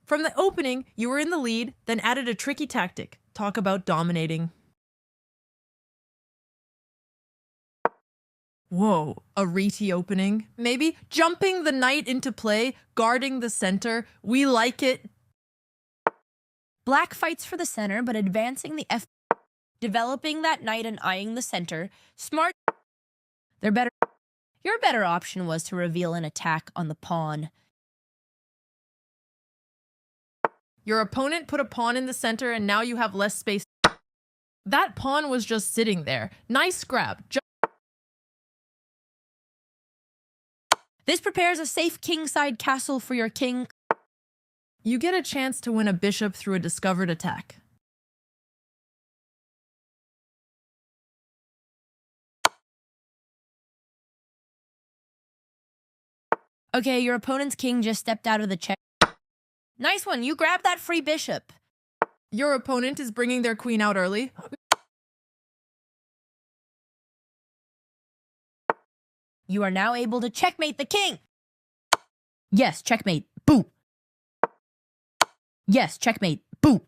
From the opening, you were in the lead, then added a tricky tactic. Talk about dominating. Whoa, a reti opening? Maybe jumping the knight into play, guarding the center. We like it. Black fights for the center, but advancing the F. Developing that knight and eyeing the center. Smart. Your better option was to reveal an attack on the pawn. Your opponent put a pawn in the center and now you have less space. That pawn was just sitting there. Nice grab. This prepares a safe kingside castle for your king. You get a chance to win a bishop through a discovered attack. Okay, your opponent's king just stepped out of the check. Nice one, you grabbed that free bishop. Your opponent is bringing their queen out early. You are now able to checkmate the king. Yes, checkmate. Boom. Yes, checkmate. Boom.